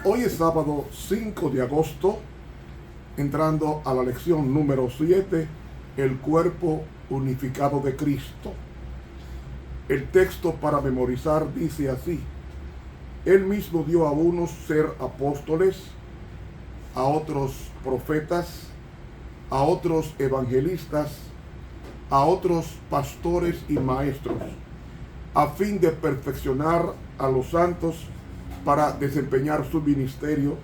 Hoy es sábado 5 de agosto, entrando a la lección número 7, el cuerpo unificado de Cristo. El texto para memorizar dice así: Él mismo dio a unos ser apóstoles, a otros profetas, a otros evangelistas, a otros pastores y maestros, a fin de perfeccionar a los santos para desempeñar su ministerio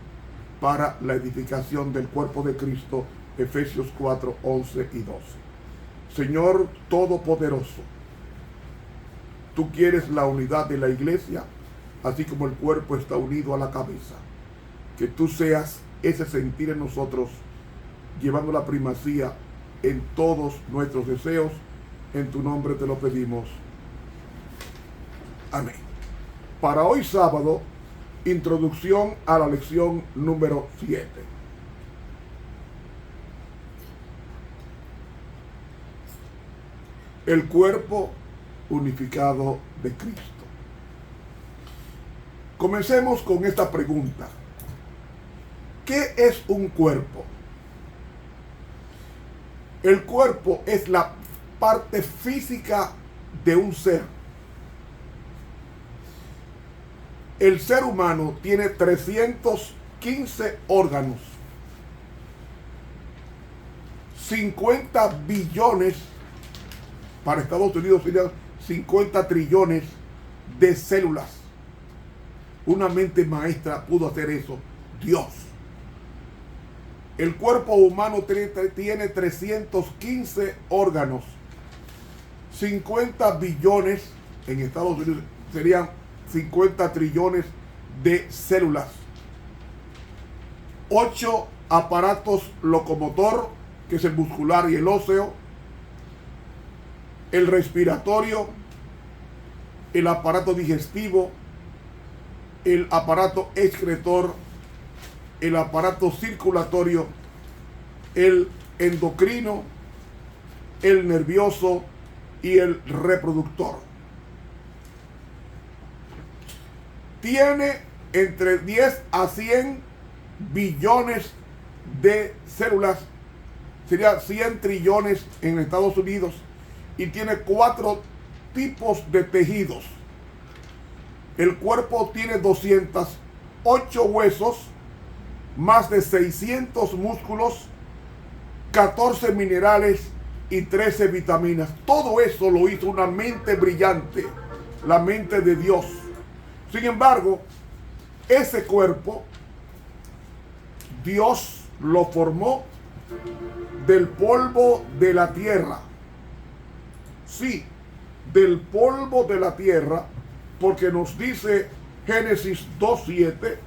para la edificación del cuerpo de Cristo. Efesios 4, 11 y 12. Señor Todopoderoso, tú quieres la unidad de la iglesia, así como el cuerpo está unido a la cabeza. Que tú seas ese sentir en nosotros, llevando la primacía en todos nuestros deseos. En tu nombre te lo pedimos. Amén. Para hoy sábado, introducción a la lección número 7. El cuerpo unificado de Cristo. Comencemos con esta pregunta: ¿qué es un cuerpo? El cuerpo es la parte física de un ser. El ser humano tiene 315 órganos, 50 billones, para Estados Unidos serían 50 trillones de células. Una mente maestra pudo hacer eso, Dios. El cuerpo humano tiene 315 órganos, 50 billones, en Estados Unidos serían 50 trillones de células, 8 aparatos locomotor, que es el muscular y el óseo, el respiratorio, el aparato digestivo, el aparato excretor, el aparato circulatorio, el endocrino, el nervioso y el reproductor. Tiene entre 10 a 100 billones de células, sería 100 trillones en Estados Unidos, y tiene 4 tipos de tejidos. El cuerpo tiene 208 huesos, más de 600 músculos, 14 minerales y 13 vitaminas. Todo eso lo hizo una mente brillante, la mente de Dios. Sin embargo, ese cuerpo, Dios lo formó del polvo de la tierra. Sí, del polvo de la tierra, porque nos dice Génesis 2:7,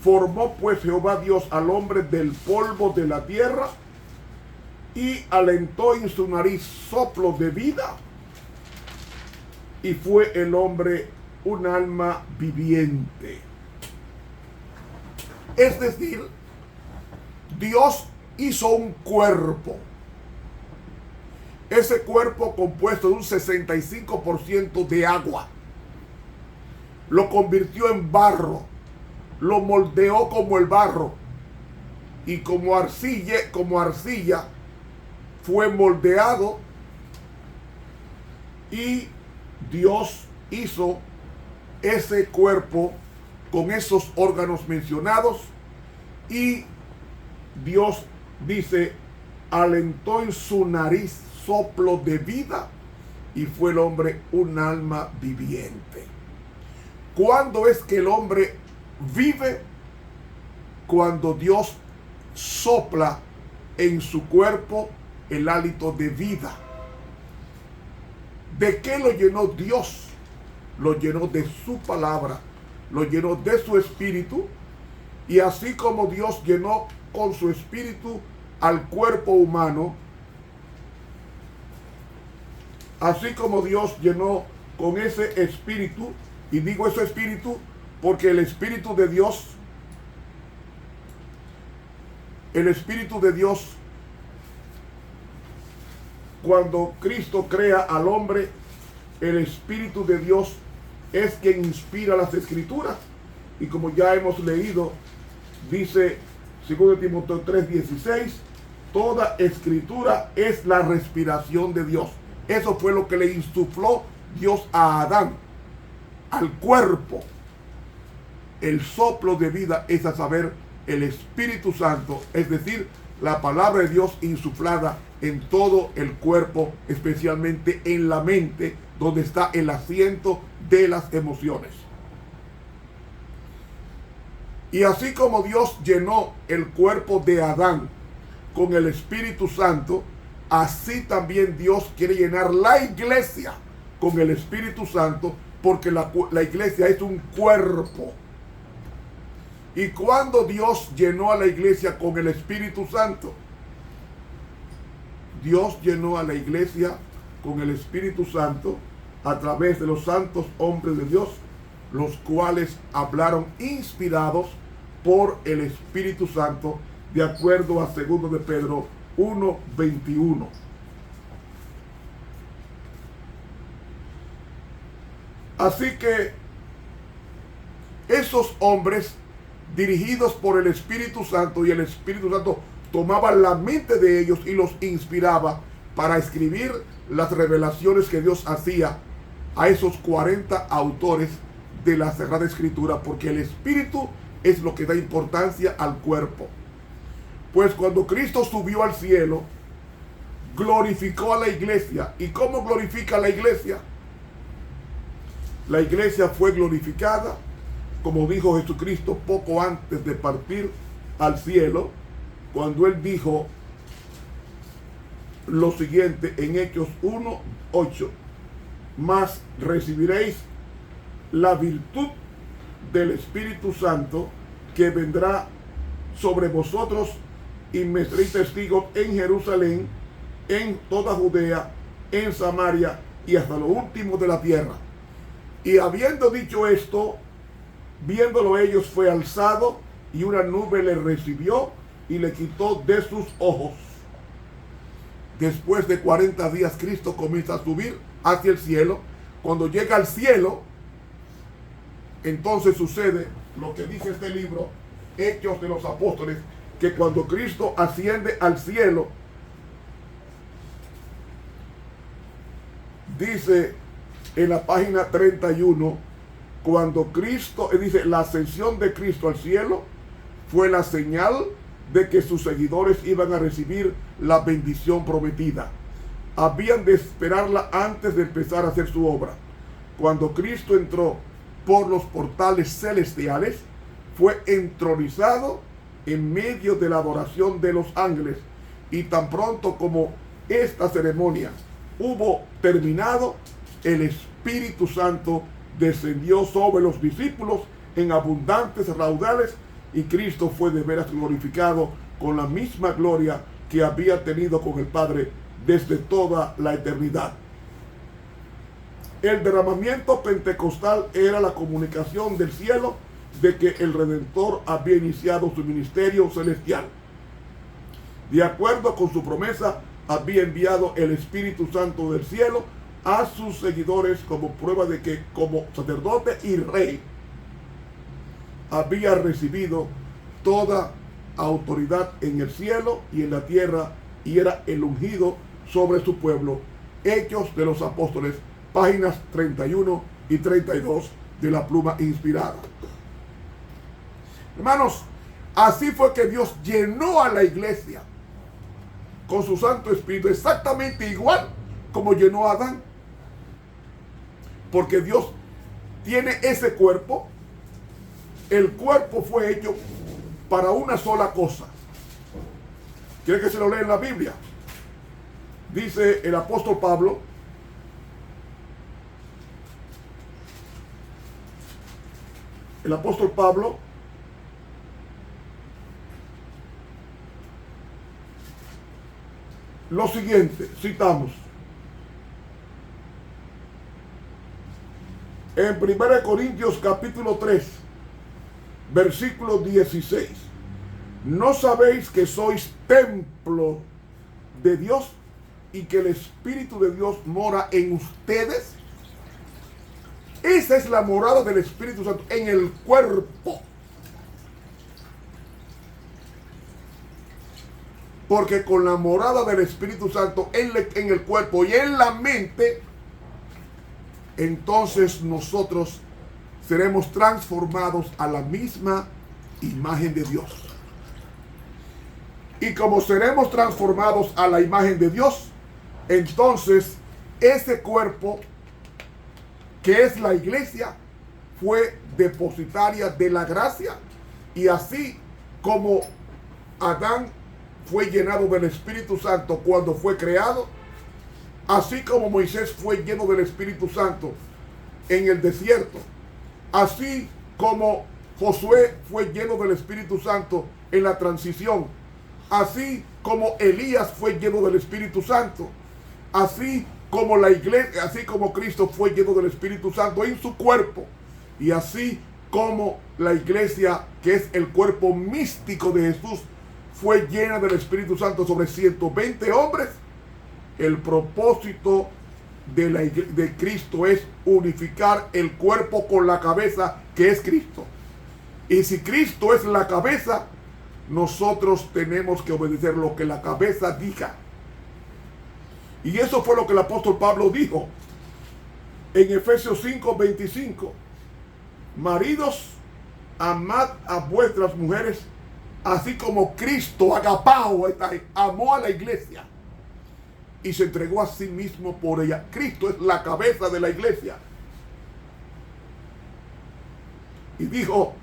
formó pues Jehová Dios al hombre del polvo de la tierra y alentó en su nariz soplo de vida, y fue el hombre un alma viviente. Es decir, Dios hizo un cuerpo. Ese cuerpo compuesto de un 65% de agua. Lo convirtió en barro. Lo moldeó como el barro. Y como arcilla fue moldeado. Y Dios hizo ese cuerpo con esos órganos mencionados, y Dios dice, alentó en su nariz soplo de vida, y fue el hombre un alma viviente. ¿Cuándo es que el hombre vive? Cuando Dios sopla en su cuerpo el hálito de vida. ¿De qué lo llenó Dios? Lo llenó de su palabra, lo llenó de su espíritu, y así como Dios llenó con su espíritu al cuerpo humano, así como Dios llenó con ese espíritu, y digo ese espíritu porque el espíritu de Dios, cuando Cristo crea al hombre, el espíritu de Dios es quien inspira las escrituras, y como ya hemos leído, dice 2 Timoteo 3:16, toda escritura es la respiración de Dios. Eso fue lo que le insufló Dios a Adán, al cuerpo. El soplo de vida es, a saber, el Espíritu Santo, es decir, la palabra de Dios insuflada en todo el cuerpo, especialmente en la mente, donde está el asiento de las emociones. Y así como Dios llenó el cuerpo de Adán con el Espíritu Santo, así también Dios quiere llenar la iglesia con el Espíritu Santo, porque la iglesia es un cuerpo. ¿Y cuando Dios llenó a la iglesia con el Espíritu Santo? Dios llenó a la iglesia con el Espíritu Santo a través de los santos hombres de Dios, los cuales hablaron inspirados por el Espíritu Santo, de acuerdo a 2 de Pedro 1:21. Así que esos hombres, dirigidos por el Espíritu Santo, y el Espíritu Santo tomaba la mente de ellos y los inspiraba para escribir las revelaciones que Dios hacía a esos 40 autores de la Sagrada Escritura, porque el Espíritu es lo que da importancia al cuerpo. Pues cuando Cristo subió al cielo, glorificó a la iglesia. ¿Y cómo glorifica a la iglesia? La iglesia fue glorificada, como dijo Jesucristo poco antes de partir al cielo, cuando Él dijo lo siguiente en Hechos 1:8: mas recibiréis la virtud del Espíritu Santo, que vendrá sobre vosotros, y me seréis testigos en Jerusalén, en toda Judea, en Samaria y hasta lo último de la tierra. Y habiendo dicho esto, viéndolo ellos, fue alzado, y una nube le recibió y le quitó de sus ojos. Después de 40 días, Cristo comienza a subir hacia el cielo. Cuando llega al cielo, entonces sucede lo que dice este libro, Hechos de los Apóstoles, que cuando Cristo asciende al cielo, dice en la página 31, cuando Cristo, dice, la ascensión de Cristo al cielo fue la señal de que sus seguidores iban a recibir la bendición prometida. Habían de esperarla antes de empezar a hacer su obra. Cuando Cristo entró por los portales celestiales, fue entronizado en medio de la adoración de los ángeles, y tan pronto como esta ceremonia hubo terminado, el Espíritu Santo descendió sobre los discípulos en abundantes raudales, y Cristo fue de veras glorificado con la misma gloria que había tenido con el Padre desde toda la eternidad. El derramamiento pentecostal era la comunicación del cielo de que el Redentor había iniciado su ministerio celestial. De acuerdo con su promesa, había enviado el Espíritu Santo del cielo a sus seguidores como prueba de que, como sacerdote y rey, había recibido toda autoridad en el cielo y en la tierra, y era el ungido sobre su pueblo. Hechos de los Apóstoles, páginas 31 y 32 de la pluma inspirada. Hermanos, así fue que Dios llenó a la iglesia con su Santo Espíritu, exactamente igual como llenó a Adán. Porque Dios tiene ese cuerpo. El cuerpo fue hecho para una sola cosa. ¿Quiere que se lo lea en la Biblia? Dice el apóstol Pablo, lo siguiente, citamos en 1 Corintios capítulo 3, versículo 16. ¿No sabéis que sois templo de Dios y que el Espíritu de Dios mora en ustedes? Esa es la morada del Espíritu Santo en el cuerpo. Porque con la morada del Espíritu Santo en el cuerpo y en la mente, entonces nosotros seremos transformados a la misma imagen de Dios. Y como seremos transformados a la imagen de Dios, entonces ese cuerpo, que es la iglesia, fue depositaria de la gracia. Y así como Adán fue llenado del Espíritu Santo cuando fue creado, así como Moisés fue lleno del Espíritu Santo en el desierto, así como Josué fue lleno del Espíritu Santo en la transición, así como Elías fue lleno del Espíritu Santo, así como la iglesia, así como Cristo fue lleno del Espíritu Santo en su cuerpo, y así como la iglesia, que es el cuerpo místico de Jesús, fue llena del Espíritu Santo sobre 120 hombres. El propósito de Cristo es unificar el cuerpo con la cabeza, que es Cristo. Y si Cristo es la cabeza, nosotros tenemos que obedecer lo que la cabeza diga. Y eso fue lo que el apóstol Pablo dijo en Efesios 5:25. Maridos, amad a vuestras mujeres, así como Cristo, agapao, amó a la iglesia y se entregó a sí mismo por ella. Cristo es la cabeza de la iglesia. Y dijo,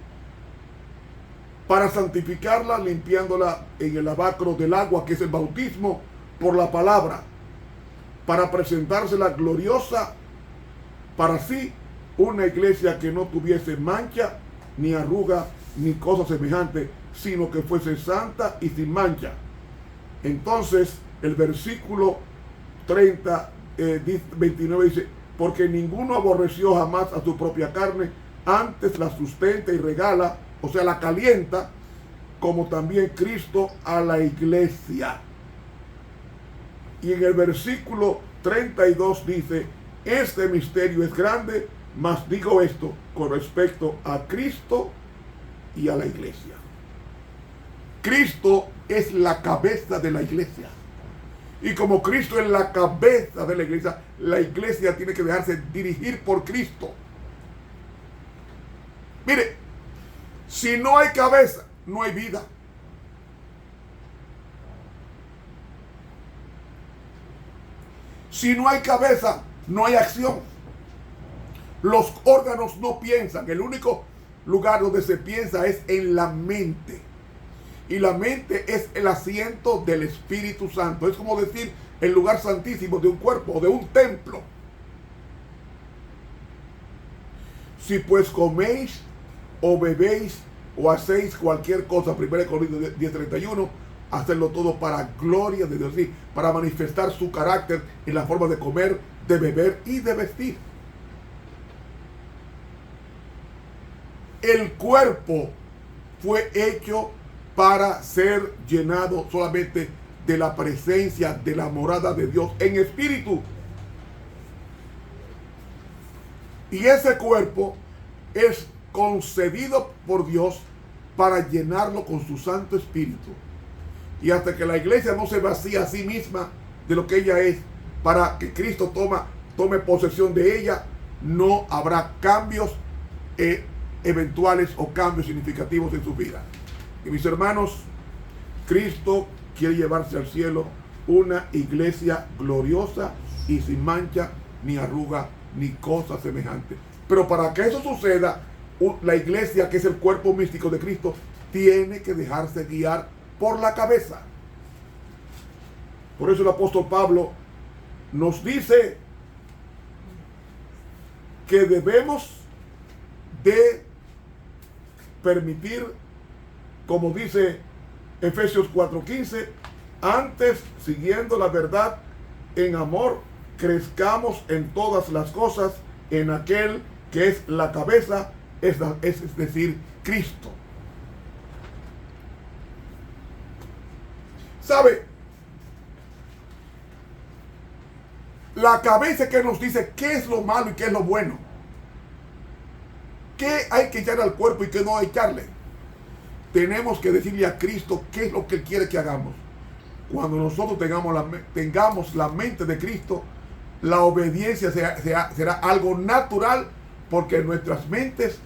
para santificarla, limpiándola en el lavacro del agua, que es el bautismo, por la palabra, para presentársela gloriosa para sí, una iglesia que no tuviese mancha, ni arruga, ni cosa semejante, sino que fuese santa y sin mancha. Entonces, el versículo 29 dice, porque ninguno aborreció jamás a su propia carne, antes la sustenta y regala, o sea, la calienta, como también Cristo a la iglesia. Y en el versículo 32 dice, este misterio es grande, mas digo esto con respecto a Cristo y a la iglesia. Cristo es la cabeza de la iglesia. Y como Cristo es la cabeza de la iglesia tiene que dejarse dirigir por Cristo. Mire, si no hay cabeza, no hay vida. Si no hay cabeza, no hay acción. Los órganos no piensan. El único lugar donde se piensa es en la mente. Y la mente es el asiento del Espíritu Santo. Es como decir el lugar santísimo de un cuerpo, de un templo. Si pues coméis o bebéis o hacéis cualquier cosa, 1 Corintios 10:31, hacerlo todo para gloria de Dios, sí, para manifestar su carácter en la forma de comer, de beber y de vestir. El cuerpo fue hecho para ser llenado solamente de la presencia de la morada de Dios en espíritu. Y ese cuerpo es concedido por Dios para llenarlo con su Santo Espíritu. Y hasta que la iglesia no se vacía a sí misma de lo que ella es, para que Cristo tome posesión de ella, no habrá cambios eventuales o cambios significativos en su vida. Y mis hermanos, Cristo quiere llevarse al cielo una iglesia gloriosa y sin mancha, ni arruga, ni cosa semejante. Pero para que eso suceda, la iglesia, que es el cuerpo místico de Cristo, tiene que dejarse guiar por la cabeza. Por eso el apóstol Pablo nos dice que debemos de permitir, como dice Efesios 4:15, antes, siguiendo la verdad en amor, crezcamos en todas las cosas en aquel que es la cabeza, es decir, Cristo. ¿Sabe? La cabeza que nos dice qué es lo malo y qué es lo bueno. ¿Qué hay que echarle al cuerpo y qué no echarle? Tenemos que decirle a Cristo qué es lo que Él quiere que hagamos. Cuando nosotros tengamos la mente de Cristo, la obediencia será algo natural, porque nuestras mentes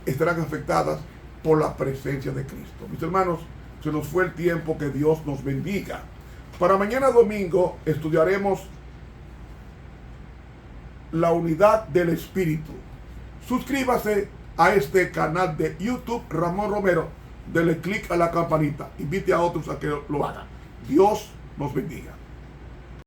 estarán afectadas por la presencia de Cristo. Mis hermanos, se nos fue el tiempo, que Dios nos bendiga. Para mañana domingo estudiaremos la unidad del Espíritu. Suscríbase a este canal de YouTube, Ramón Romero. Dele clic a la campanita. Invite a otros a que lo hagan. Dios nos bendiga.